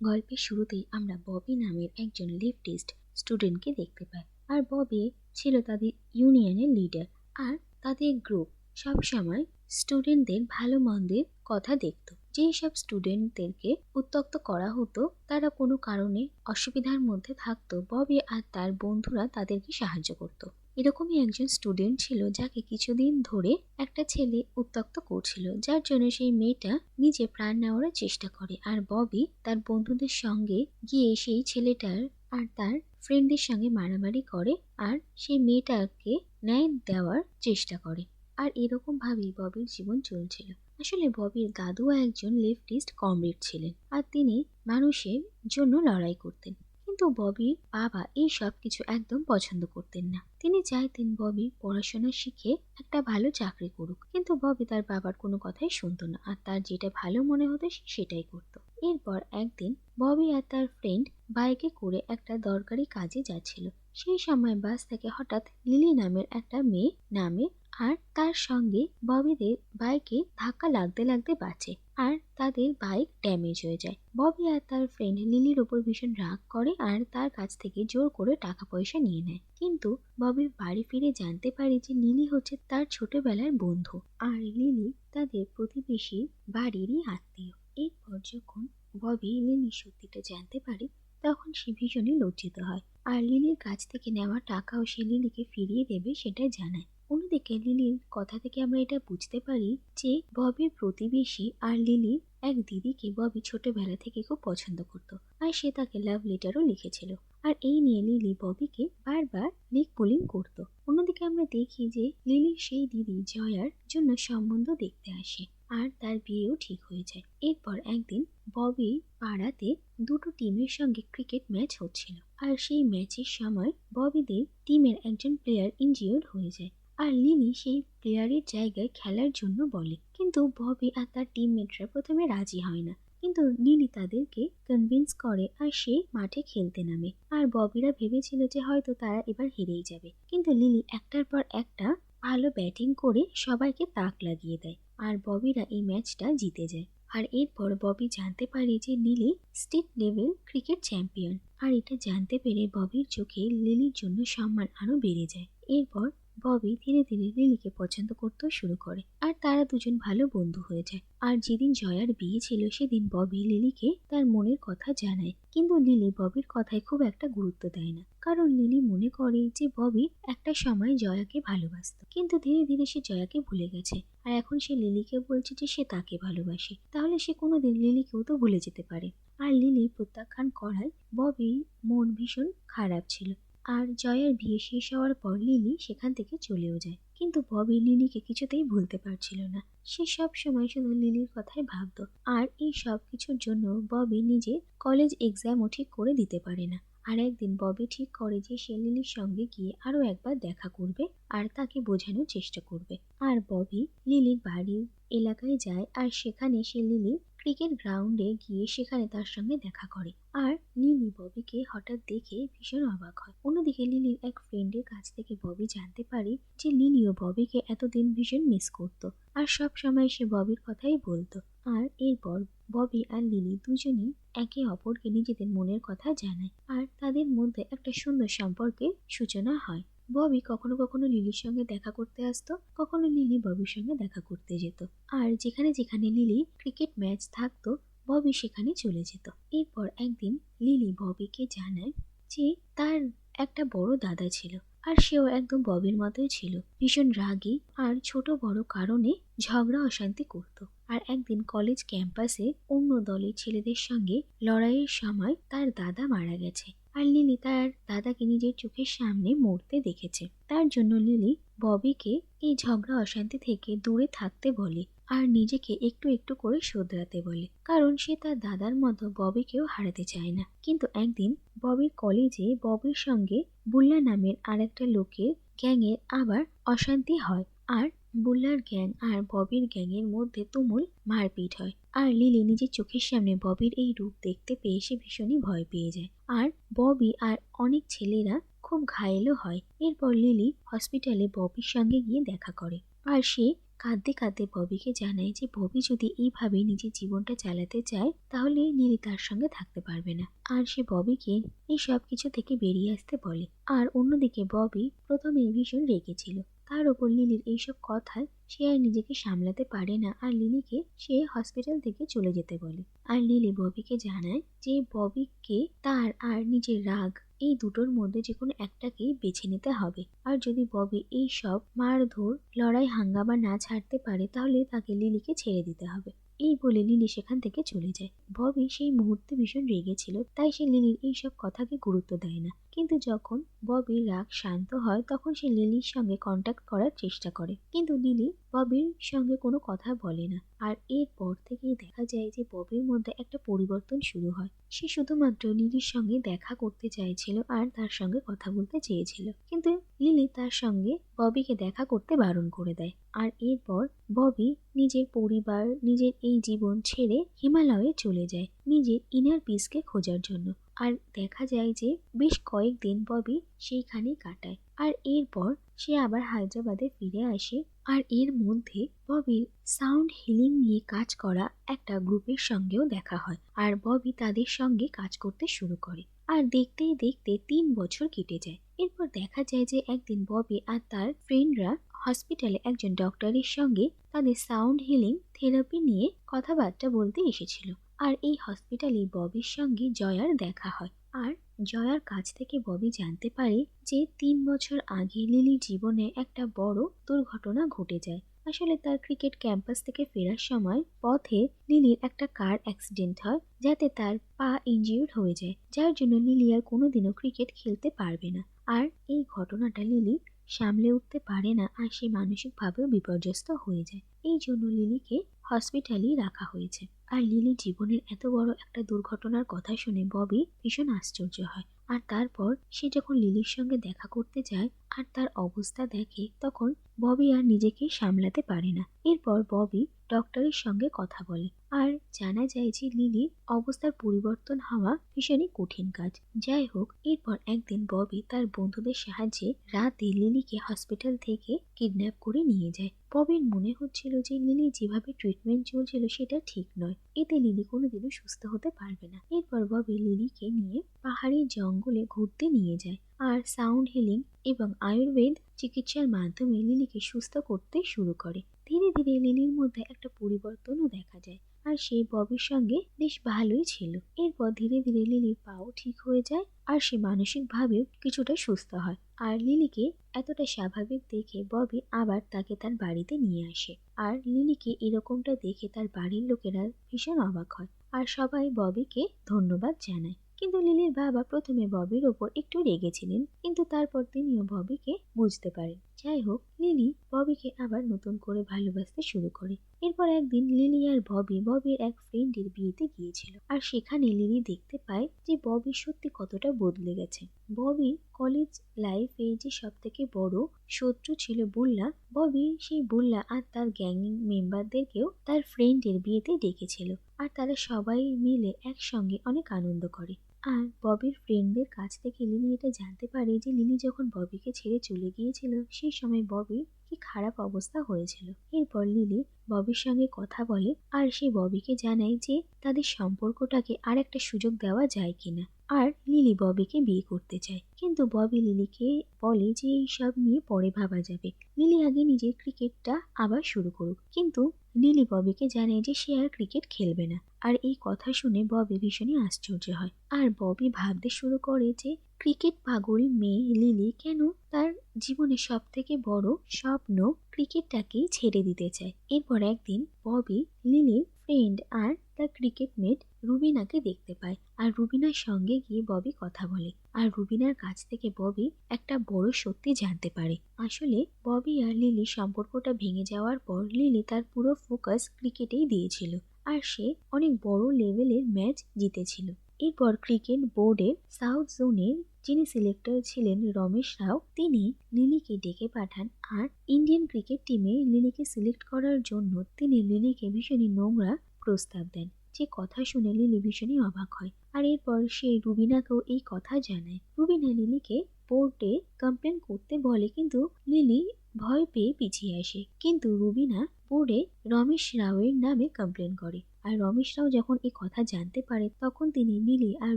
গল্পের শুরুতেই আমরা ববি নামের একজন লেফটিস্ট স্টুডেন্টকে দেখতে পাই। আর ববি ছিল তাদের ইউনিয়নের লিডার। আর তাদের গ্রুপ সবসময় স্টুডেন্টদের ভালো মন্দের কথা দেখত। যেই সব স্টুডেন্টদেরকে উত্ত্যক্ত করা হতো, তারা কোনো কারণে অসুবিধার মধ্যে থাকতো, ববি আর তার বন্ধুরা তাদেরকে সাহায্য করত। এরকমই একজন স্টুডেন্ট ছিল যাকে কিছুদিন ধরে একটা ছেলে উত্ত্যক্ত করছিল, যার জন্য সেই মেয়েটা নিজে প্রাণ নেওয়ার চেষ্টা করে। আর ববি তার বন্ধুদের সঙ্গে গিয়ে সেই ছেলেটার আর তার ফ্রেন্ডদের সঙ্গে মারামারি করে আর সেই মেয়েটাকে ন্যায় দেওয়ার চেষ্টা করে। আর এরকম ভাবেই ববির জীবন চলছিল। আসলে ববির দাদু একজন লেফটিস্ট কমরেড ছিলেন, আর তিনি মানুষের জন্য লড়াই করতেন। কিন্তু ববির বাবা এই সব কিছু একদম পছন্দ করতেন না। তিনি চাইতেন ববি পড়াশোনা শিখে একটা ভালো চাকরি করুক, কিন্তু ববি তার বাবার কোনো কথাই শুনতো না, আর তার যেটা ভালো মনে হতো সে সেটাই করত। এরপর একদিন ববি আর তার ফ্রেন্ড বাইকে করে একটা দরকারি কাজে যাচ্ছিল। সেই সময় বাস থেকে হঠাৎ লিলি নামের একটা মেয়ে নামে, আর তার সঙ্গে ববিদের বাইকে ধাক্কা লাগতে লাগতে বাঁচে, আর তাদের বাইক ড্যামেজ হয়ে যায়। ববি আর তার ফ্রেন্ড লিলির ওপর ভীষণ রাগ করে আর তার কাছ থেকে জোর করে টাকা পয়সা নিয়ে নেয়। কিন্তু ববি বাড়ি ফিরে জানতে পারে যে লিলি হচ্ছে তার ছোটবেলার বন্ধু, আর লিলি তাদের প্রতিবেশী বাড়িরই আত্মীয়। এরপর যখন ববি লিলির সত্যিটা জানতে পারে, তখন সে ভীষণই লজ্জিত হয়, আর লিলির কাছ থেকে নেওয়া টাকাও সে লিলিকে ফিরিয়ে দেবে সেটা জানায়। অন্যদিকে লিলির কথা থেকে আমরা এটা বুঝতে পারি যে ববির প্রতিবেশী আর লিলির এক দিদিকে ববি ছোটবেলা থেকে খুব পছন্দ করত, আর সে তাকে লাভ লেটারও লিখেছিল। আর এই নিয়ে লিলি ববিকে বারবার লিক পুলিং করত। অন্যদিকে আমরা দেখি যে লিলির সেই দিদি জয়ার জন্য সম্বন্ধ দেখতে আসে, আর তার বিয়েও ঠিক হয়ে যায়। এরপর একদিন ববি পাড়াতে দুটো টিমের সঙ্গে ক্রিকেট ম্যাচ হচ্ছিল, আর সেই ম্যাচের সময় ববিদের টিমের একজন প্লেয়ার ইনজিওর্ড হয়ে যায়। আর লিলি সেই প্লেয়ারের জায়গায় খেলার জন্য বলে, কিন্তু ববি আর তার টিমমেটরা প্রথমে রাজি হয় না। কিন্তু লিলি তাদেরকে কনভিন্স করে আর সে মাঠে খেলতে নামে। আর ববিরা ভেবেছিল যে হয়তো তারা এবার হেরেই যাবে, কিন্তু লিলি একটার পর একটা ভালো ব্যাটিং করে সবাইকে তাক লাগিয়ে দেয়, আর ববিরা এই ম্যাচটা জিতে যায়। আর এরপর ববি জানতে পারে যে Lily state level cricket champion, আর এটা জানতে পেরে ববির চোখে লিলির জন্য সম্মান আরো বেড়ে যায়। এরপর ববি ধীরে ধীরে লিলিকে পছন্দ করতে শুরু করে, আর তারা দুজন ভালো বন্ধু হয়ে যায়। আর যেদিন জয়ার বিয়ে ছিল সেদিন ববি লিলিকে তার মনের কথা জানায়, কিন্তু লিলি ববির কথায় খুব একটা গুরুত্ব দেয় না, কারণ লিলি মনে করে যে ববি একটা সময় জয়াকে ভালোবাসত, কিন্তু ধীরে ধীরে সে জয়াকে ভুলে গেছে। আর এখন সে লিলিকে বলছে যে সে তাকে ভালোবাসে, তাহলে সে কোনোদিন লিলিকেও তো ভুলে যেতে পারে। আর লিলি প্রত্যাখ্যান করায় ববির মন ভীষণ খারাপ ছিল। আর জয়ার বিয়ে শেষ হওয়ার পর লিলি সেখান থেকে চলেও যায়, কিন্তু ববি লিলিকে কিছুতেই ভুলতে পারছিল না। সে সব সময় শুধু লিলির কথাই ভাবতো, আর এই সব কিছুর জন্য ববি নিজে কলেজ এক্সামও ঠিক করে দিতে পারে না। আর একদিন ববি ঠিক করে যে সে লিলির সঙ্গে গিয়ে আরো একবার দেখা করবে আর তাকে বোঝানোর চেষ্টা করবে। আর ববি লিলির বাড়ির এলাকায় যায়, আর সেখানে সে লিলির ক্রিকেট গ্রাউন্ডে গিয়ে সেখানে তার সঙ্গে দেখা করে। আর লিলি ববিকে হঠাৎ দেখে ভীষণ অবাক হয়। অন্যদিকে লিলির এক ফ্রেন্ডের কাছ থেকে ববি জানতে পারে যে লিলিও ববিকে এতদিন ভীষণ মিস করত, আর সব সময় সে ববির কথাই বলতো। আর এরপর ববি আর লিলি দুজনেই একে অপরকে নিজেদের মনের কথা জানায়, আর তাদের মধ্যে একটা সুন্দর সম্পর্কের সূচনা হয়। ববি কখনো কখনো লিলির সঙ্গে দেখা করতে আসতো, কখনো লিলি ববির সঙ্গে দেখা করতে যেত। আর যেখানে যেখানে লিলি ক্রিকেট ম্যাচ থাকতো, ববি সেখানে চলে যেত। এরপর একদিন লিলি ববিকে জানায় যে তার একটা বড় দাদা ছিল, আর সেও একদম ববির মতোই ছিল, ভীষণ রাগী আর ছোট বড় কারণে ঝগড়া অশান্তি করত। আর একদিন কলেজ ক্যাম্পাসে অন্য দলের ছেলেদের সঙ্গে লড়াইয়ের সময় তার দাদা মারা গেছে, আর লিলি তার দাদাকে নিজের চোখের সামনে মরতে দেখেছে। তার জন্য লিলি ববিকে এই ঝগড়া অশান্তি থেকে দূরে থাকতে বলে, আর নিজেকে একটু একটু করে শোধরাতে বলে, কারণ সে তার দাদার মতো ববিকেও হারাতে চায় না। কিন্তু একদিন ববির কলেজে ববির সঙ্গে বুল্লা নামের আরেকটা লোকের গ্যাংয়ের আবার অশান্তি হয়, আর বুল্লার গ্যাং আর ববির গ্যাংয়ের মধ্যে তুমুল মারপিট হয়। আর লিলি নিজের চোখের সামনে ববির এই রূপ দেখতে পেয়ে সে ভীষণই ভয় পেয়ে যায়, আর ববি আর অনেক ছেলেরা খুব ঘায়েলও হয়। এরপর লিলি হসপিটালে ববির সঙ্গে গিয়ে দেখা করে, আর সে কাঁদতে কাঁদতে ববিকে জানায় যে ববি যদি এইভাবে নিজের জীবনটা চালাতে চায় তাহলে লিলি তার সঙ্গে থাকতে পারবে না। আর সে ববিকে এই সব কিছু থেকে বেরিয়ে আসতে বলে। আর অন্যদিকে ববি প্রথমে ভীষণ রেগেছিল, তার ওপর লিলির এইসব কথায় সে আর নিজেকে সামলাতে পারে না আর লিলিকে সে হসপিটাল থেকে চলে যেতে বলে। আর লিলি ববিকে জানায় যে ববিকে তার আর নিজের রাগ এই দুটোর মধ্যে যে কোনো একটাকেই বেছে নিতে হবে। আর যদি ববি এই সব মারধর লড়াই হাঙ্গামা না ছাড়তে পারে তাহলে তাকে লিলিকে ছেড়ে দিতে হবে। এই বলে লিলি সেখান থেকে চলে যায়। ববি সেই মুহূর্তে ভীষণ রেগেছিল, তাই সে লিলির এইসব কথাকে গুরুত্ব দেয় না। কিন্তু যখন ববির রাগ শান্ত হয় তখন সে লিলির সঙ্গে কন্ট্যাক্ট করার চেষ্টা করে, কিন্তু লিলি ববির সঙ্গে কোনো কথা বলে না। আর এরপর থেকেই দেখা যায় যে ববির মধ্যে একটা পরিবর্তন শুরু হয়। সে শুধুমাত্র লিলির সঙ্গে দেখা করতে চাইছিল আর তার সঙ্গে কথা বলতে চেয়েছিল, কিন্তু লিলি তার সঙ্গে ববিকে দেখা করতে বারণ করে দেয়। আর এরপর ববি নিজের পরিবার, নিজের এই জীবন ছেড়ে হিমালয়ে চলে যায় নিজের ইনার পিসকে খোঁজার জন্য। আর দেখা যায় যে বেশ কয়েকদিন ববি সেইখানেই কাটায়। আর এরপর সে আবার হায়দ্রাবাদে ফিরে আসে। আর এর মধ্যে ববির সাউন্ড হিলিং নিয়ে কাজ করা একটা গ্রুপের সঙ্গেও দেখা হয়, আর ববি তাদের সঙ্গে কাজ করতে শুরু করে। আর দেখতেই দেখতে 3 বছর কেটে যায়। এরপর দেখা যায় যে একদিন ববি আর তার ফ্রেন্ডরা হসপিটালে একজন ডক্টরের সঙ্গে তাদের সাউন্ড হিলিং থেরাপি নিয়ে কথাবার্তা বলতে এসেছিল। আর এই হসপিটালে ববির সঙ্গে জয়ার দেখা হয়। আর জয়ার কাছ থেকে ববি জানতে পারে যে 3 বছর আগে লিলির জীবনে একটা বড় দুর্ঘটনা ঘটে যায়। আসলে তার ক্রিকেট ক্যাম্পাস থেকে ফেরার সময় পথে লিলির একটা কার অ্যাক্সিডেন্ট হয়, যাতে তার পা ইনজিউর্ড হয়ে যায়, যার জন্য লিলি আর কোনোদিনও ক্রিকেট খেলতে পারবে না। আর এই ঘটনাটা লিলি সামলে উঠতে পারে না আর সে মানসিকভাবেও বিপর্যস্ত হয়ে যায়। এই জন্য লিলিকে হসপিটালেই রাখা হয়েছে। আর লিলির জীবনের এত বড় একটা দুর্ঘটনার কথা শুনে ববি ভীষণ আশ্চর্য হয়। আর তারপর সে যখন লিলির সঙ্গে দেখা করতে যায় আর তার অবস্থা দেখে তখন ববি আর নিজেকে সামলাতে পারে না। এরপর ববি ডক্টরের সঙ্গে কথা বলে আর জানা যায় যে লিলির অবস্থার পরিবর্তন হওয়া ভীষণই কঠিন কাজ। যাই হোক, এরপর একদিন ববি তার বন্ধুদের সাহায্যে রাতে লিলিকে হসপিটাল থেকে কিডন্যাপ করে নিয়ে যায়। ববির মনে হচ্ছিল যে লিলি যেভাবে ট্রিটমেন্ট চলছিল সেটা ঠিক নয়, এতে লিলি কোনোদিনও সুস্থ হতে পারবে না। এরপর ববি লিলিকে নিয়ে পাহাড়ি জঙ্গলে ঘুরতে নিয়ে যায় আর সাউন্ড হিলিং এবং আয়ুর্বেদ চিকিৎসার মাধ্যমে লিলিকে সুস্থ করতে শুরু করে। ধীরে ধীরে লিলির মধ্যে একটা পরিবর্তনও দেখা যায় আর সে ববির সঙ্গে বেশ ভালোই ছিল। এরপর ধীরে ধীরে লিলির পাও ঠিক হয়ে যায় আর সে মানসিকভাবেও কিছুটা সুস্থ হয়। আর লিলিকে এতটা স্বাভাবিক দেখে ববি আবার তাকে তার বাড়িতে নিয়ে আসে। আর লিলিকে এরকমটা দেখে তার বাড়ির লোকেরা ভীষণ অবাক হয় আর সবাই ববিকে ধন্যবাদ জানায়। কিন্তু লিলির বাবা প্রথমে ববির ওপর একটু রেগেছিলেন, কিন্তু তারপর তিনিও ববিকে বুঝতে পারেন। যাই হোক, লিলি ববিকে আবার নতুন করে ভালোবাসতে শুরু করে। এরপর একদিন লিলি আর ববি ববির এক ফ্রেন্ডের বিয়েতে গিয়েছিল আর সেখানে লিলি দেখতে পায় যে ববি সত্যি কতটা বদলে গেছে। ববির কলেজ লাইফে যে সব থেকে বড় শত্রু ছিল বুল্লা, ববি সেই বুল্লা আর তার গ্যাং মেম্বারদেরকেও তার ফ্রেন্ডের বিয়েতে ডেকেছিল আর তারা সবাই মিলে একসঙ্গে অনেক আনন্দ করে। আর ববির ফ্রেন্ডদের কাছ থেকে লিলি এটা জানতে পারে যে লিলি যখন ববিকে ছেড়ে চলে গিয়েছিল সেই সময় ববির কি খারাপ অবস্থা হয়েছিল। এরপর লিলি ববির সঙ্গে কথা বলে আর সে ববিকে জানায় যে তাদের সম্পর্কটাকে আর একটা সুযোগ দেওয়া যায় কিনা। আর লিলি ববিকে বিয়ে করতে চায়, কিন্তু ববি লিলিকে বলে যে এই সব নিয়ে পরে ভাবা যাবে, লিলি আগে নিজের ক্রিকেটটা আবার শুরু করুক। কিন্তু লিলি ববিকে জানায় যে সে আর ক্রিকেট খেলবে না। আর এই কথা শুনে ববি ভীষণই আশ্চর্য হয় আর ববি ভাবতে শুরু করে যে ক্রিকেট পাগল মেয়ে লিলি কেন তার জীবনের সব থেকে বড় স্বপ্ন ক্রিকেটটাকেই ছেড়ে দিতে চায়। এরপর একদিন ববি লিলির ফ্রেন্ড আর তার ক্রিকেট মেট রুবিনাকে দেখতে পায় আর রুবিনার সঙ্গে গিয়ে ববি কথা বলে আর রুবিনার কাছ থেকে ববি একটা বড় সত্যি জানতে পারে। আসলে ববি আর লিলির সম্পর্কটা ভেঙে যাওয়ার পর লিলি তার পুরো ফোকাস ক্রিকেটেই দিয়েছিল আর সে অনেক বড় লেভেলের ম্যাচ জিতেছিল। এরপর ক্রিকেট বোর্ডের সাউথ জোনের যিনি সিলেক্টর ছিলেন রমেশ রাও, তিনি লিলিকে ডেকে পাঠান আর ইন্ডিয়ান ক্রিকেট টিমে লিলিকে সিলেক্ট করার জন্য তিনি লিলিকে ভীষণই নোংরা প্রস্তাব দেন, যে কথা শুনে লিলি ভীষণই অবাক হয়। আর এরপর সে রুবিনাকেও এই কথা জানায়। রুবিনা লিলিকে বোর্ডে কমপ্লেন করতে বলে, কিন্তু লিলি ভয় পেয়ে পিছিয়ে আসে, কিন্তু রুবিনা বোর্ডে রমেশ রাওয়ের নামে কমপ্লেন করে। আর রমেশ রাও যখন এই কথা জানতে পারে তখন তিনি লিলি আর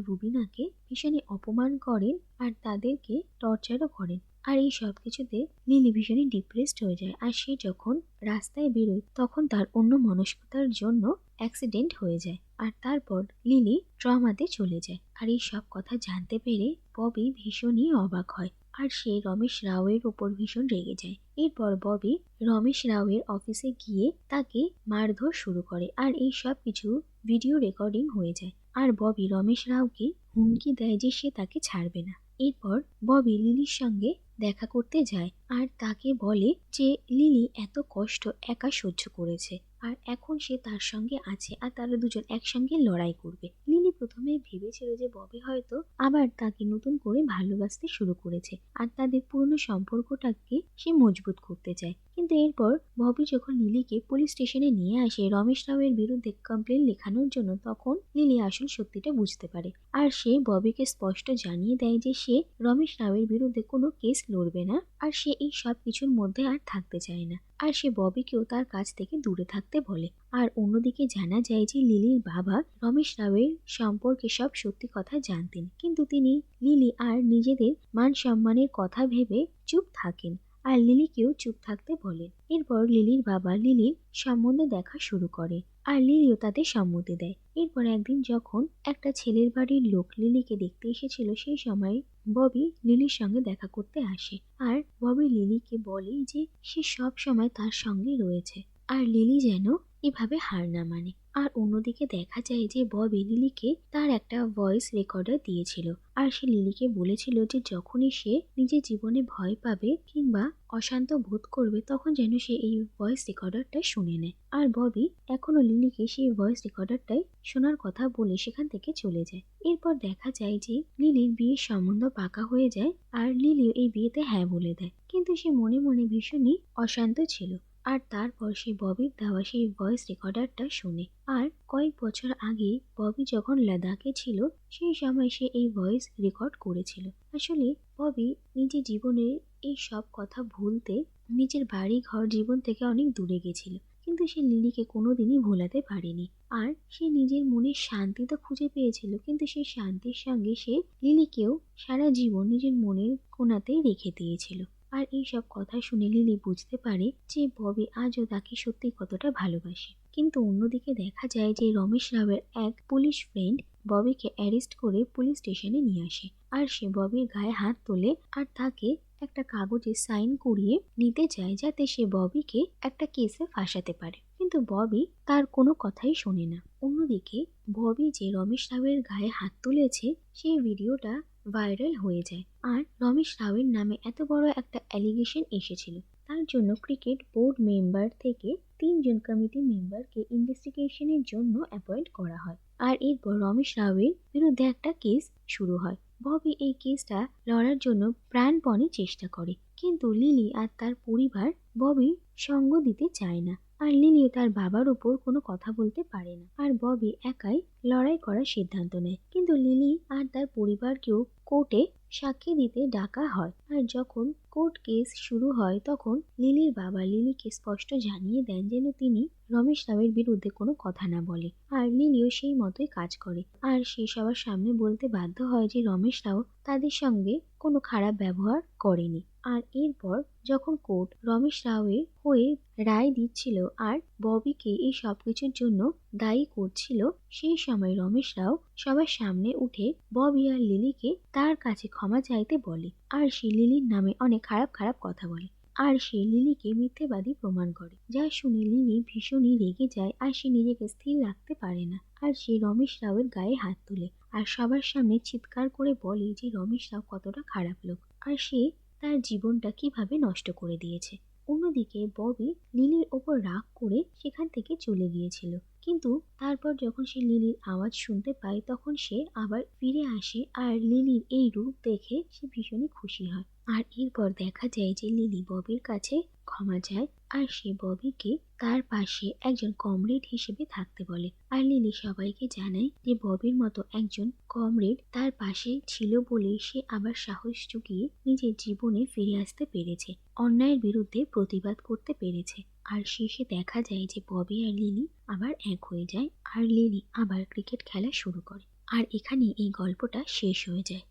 রুবিনাকে ভীষণই অপমান করেন আর তাদেরকে টর্চারও করেন। আর এই সব কিছুতে লিলি ভীষণই ডিপ্রেসড হয়ে যায়। আর সে যখন রাস্তায় বেরোয় তখন তার অন্য মনস্কতার জন্য অ্যাক্সিডেন্ট হয়ে যায়। আর তারপর লিলি ট্রমাতে চলে যায়। আর এই সব কথা জানতে পেরে ববি ভীষণই অবাক হয় আর সে রমেশ রাওয়ের ওপর ভীষণ রেগে যায়। এরপর ববি রমেশ রাওয়ের অফিসে গিয়ে তাকে মারধর শুরু করে আর এই সব কিছু ভিডিও রেকর্ডিং হয়ে যায়। আর ববি রমেশ রাওকে হুমকি দেয় যে সে তাকে ছাড়বে না। এরপর ববি লিলির সঙ্গে দেখা করতে যায় আর তাকে বলে যে লিলি এত কষ্ট একা সহ্য করেছে আর এখন সে তার সঙ্গে আছে আর তারা দুজন একসঙ্গে লড়াই করবে। লিলি প্রথমে ভেবেছিল যে ববি হয়তো আবার তাকে নতুন করে ভালোবাসতে শুরু করেছে আর তাদের পুরনো সম্পর্কটাকে সে মজবুত করতে চায়। কিন্তু এরপর ববি যখন লিলিকে পুলিশ স্টেশনে নিয়ে আসে রমেশ রাওয়ের বিরুদ্ধে কমপ্লেন লেখানোর জন্য, তখন লিলি আসল সত্যিটা বুঝতে পারে আর সে ববিকে স্পষ্ট জানিয়ে দেয় যে সে রমেশ রাওয়ের বিরুদ্ধে কোনো কেস লড়বে না আর সে এই সব কিছুর মধ্যে আর থাকতে চায় না। আর সে ববিকেও তার কাছ থেকে দূরে থাকতে বলে। আর অন্যদিকে জানা যায় যে লিলির বাবা রমেশ রাওয়ের সম্পর্কে সব সত্যি কথা জানতেন, কিন্তু তিনি লিলি আর নিজেদের মান সম্মানের কথা ভেবে চুপ থাকেন আর লিলিকেও চুপ থাকতে বলেন। এরপর লিলির বাবা লিলির সম্বন্ধ দেখা শুরু করে আর লিলিও তাদের সম্মতি দেয়। এরপর একদিন যখন একটা ছেলের বাড়ির লোক লিলিকে দেখতে এসেছিল সেই সময় ববি লিলির সঙ্গে দেখা করতে আসে আর ববি লিলিকে বলে যে সে সব সময় তার সঙ্গে রয়েছে আর লিলি যেন এভাবে হার না মানে। আর অন্যদিকে দেখা যায় যে ববি লিলিকে তার একটা ভয়েস রেকর্ডার দিয়েছিল আর সে লিলিকে বলেছিল যে যখনই সে নিজের জীবনে ভয় পাবে কিংবা অশান্ত বোধ করবে তখন যেন সে এই ভয়েস রেকর্ডারটা শুনে নেয়। আর ববি এখনো লিলিকে সেই ভয়েস রেকর্ডারটাই শোনার কথা বলে সেখান থেকে চলে যায়। এরপর দেখা যায় যে লিলির বিয়ের সম্বন্ধ পাকা হয়ে যায় আর লিলিও এই বিয়েতে হ্যাঁ বলে দেয়, কিন্তু সে মনে মনে ভীষণই অশান্ত ছিল। আর তারপর সে ববির দেওয়া সেই ভয়েস রেকর্ডারটা শোনে। আর কয়েক বছর আগে ববি যখন লাদাখে ছিল সেই সময় সে এই ভয়েস রেকর্ড করেছিল। আসলে ববি নিজের জীবনের এই সব কথা ভুলতে নিজের বাড়ি ঘর জীবন থেকে অনেক দূরে গেছিল, কিন্তু সে লিলিকে কোনোদিনই ভোলাতে পারেনি। আর সে নিজের মনের শান্তি তো খুঁজে পেয়েছিল, কিন্তু সেই শান্তির সঙ্গে সে লিলিকেও সারা জীবন নিজের মনের কোণাতেই রেখে দিয়েছিল। আর এই সব কথা শুনে লিলি বুঝতে পারে যে ববি আজও তাকে সত্যি কতটা ভালোবাসে। কিন্তু অন্যদিকে দেখা যায় যে রমেশ রাওয়ের এক পুলিশ ফ্রেন্ড ববিকে অ্যারেস্ট করে পুলিশ স্টেশনে নিয়ে আসে আর সে ববির গায়ে হাত তোলে আর তাকে একটা কাগজে সাইন করিয়ে নিতে চায় যাতে সে ববিকে একটা কেসে ফাঁসাতে পারে, কিন্তু ববি তার কোনো কথাই শোনে না। অন্যদিকে ববি যে রমেশ রাওয়ের গায়ে হাত তুলেছে সেই ভিডিওটা ভাইরাল হয়ে যায় আর রমেশ রাওয়ের নামে এত বড় একটা অ্যালিগেশন এসেছিল, তার জন্য ক্রিকেট বোর্ড মেম্বার থেকে 3 জন কমিটি মেম্বারকে ইনভেস্টিগেশনের জন্য অ্যাপয়েন্ট করা হয়। আর এরপর রমেশ রাওয়ের বিরুদ্ধে একটা কেস শুরু হয়। ববি এই কেসটা লড়ার জন্য প্রাণপণে চেষ্টা করে, কিন্তু লিলি আর তার পরিবার ববির সঙ্গ দিতে চায় না আর লিলিও তার বাবার উপর কোনো কথা বলতে পারে না আর ববি একাই লড়াই করার সিদ্ধান্ত নেয়। কিন্তু লিলি আর তার পরিবারকেও কোর্টে সাক্ষী দিতে ডাকা হয় আর যখন কোর্ট কেস শুরু হয় তখন লিলির বাবা লিলিকে স্পষ্ট জানিয়ে দেন যেন তিনি রমেশ রাওয়ের বিরুদ্ধে কোনো কথা না বলে আর লিলিও সেই মতোই কাজ করে। আর সে সবার সামনে বলতে বাধ্য হয় যে রমেশ রাও তাদের সঙ্গে কোনো খারাপ ব্যবহার করেনি। আর এরপর যখন কোর্ট রমেশ রাওয়ের হয়ে রায় দিচ্ছিল আর ববিকে এই সবকিছুর জন্য দায়ী করছিল সেই সময় রমেশ রাও সবার সামনে উঠে ববি আর লিলিকে তার কাছে ক্ষমা চাইতে বলে আর সে লিলির নামে অনেক খারাপ খারাপ কথা বলে আর সে লিলিকে মিথ্যেবাদী প্রমাণ করে, যা শুনে লিলি ভীষণই রেগে যায় আর সে নিজেকে স্থির রাখতে পারে না আর সে রমেশ রাওয়ের গায়ে হাত তোলে আর সবার সামনে চিৎকার করে বলে যে রমেশ রাও কতটা খারাপ লোক আর সে তার জীবনটা কিভাবে নষ্ট করে দিয়েছে। অন্যদিকে ববি লিলির ওপর রাগ করে সেখান থেকে চলে গিয়েছিল, কিন্তু তারপর যখন সে লিলির আওয়াজ শুনতে পায় তখন সে আবার ফিরে আসে আর লিলির এই রূপ দেখে সে ভীষণই খুশি হয়। আর এরপর দেখা যায় যে লিলি ববির কাছে ক্ষমা চায় আর সে ববিকে তার পাশে একজন কমরেড হিসেবে থাকতে বলে। আর লিলি সবাইকে জানায় যে ববির মতো একজন কমরেড তার পাশে ছিল বলেই সে আবার সাহস জুগিয়ে নিজের জীবনে ফিরে আসতে পেরেছে, অন্যায়ের বিরুদ্ধে প্রতিবাদ করতে পেরেছে। আর শেষে দেখা যায় যে ববি আর লিলি আবার এক হয়ে যায়, আর লিলি আবার ক্রিকেট খেলা শুরু করে। আর এখানে এই গল্পটা শেষ হয়ে যায়।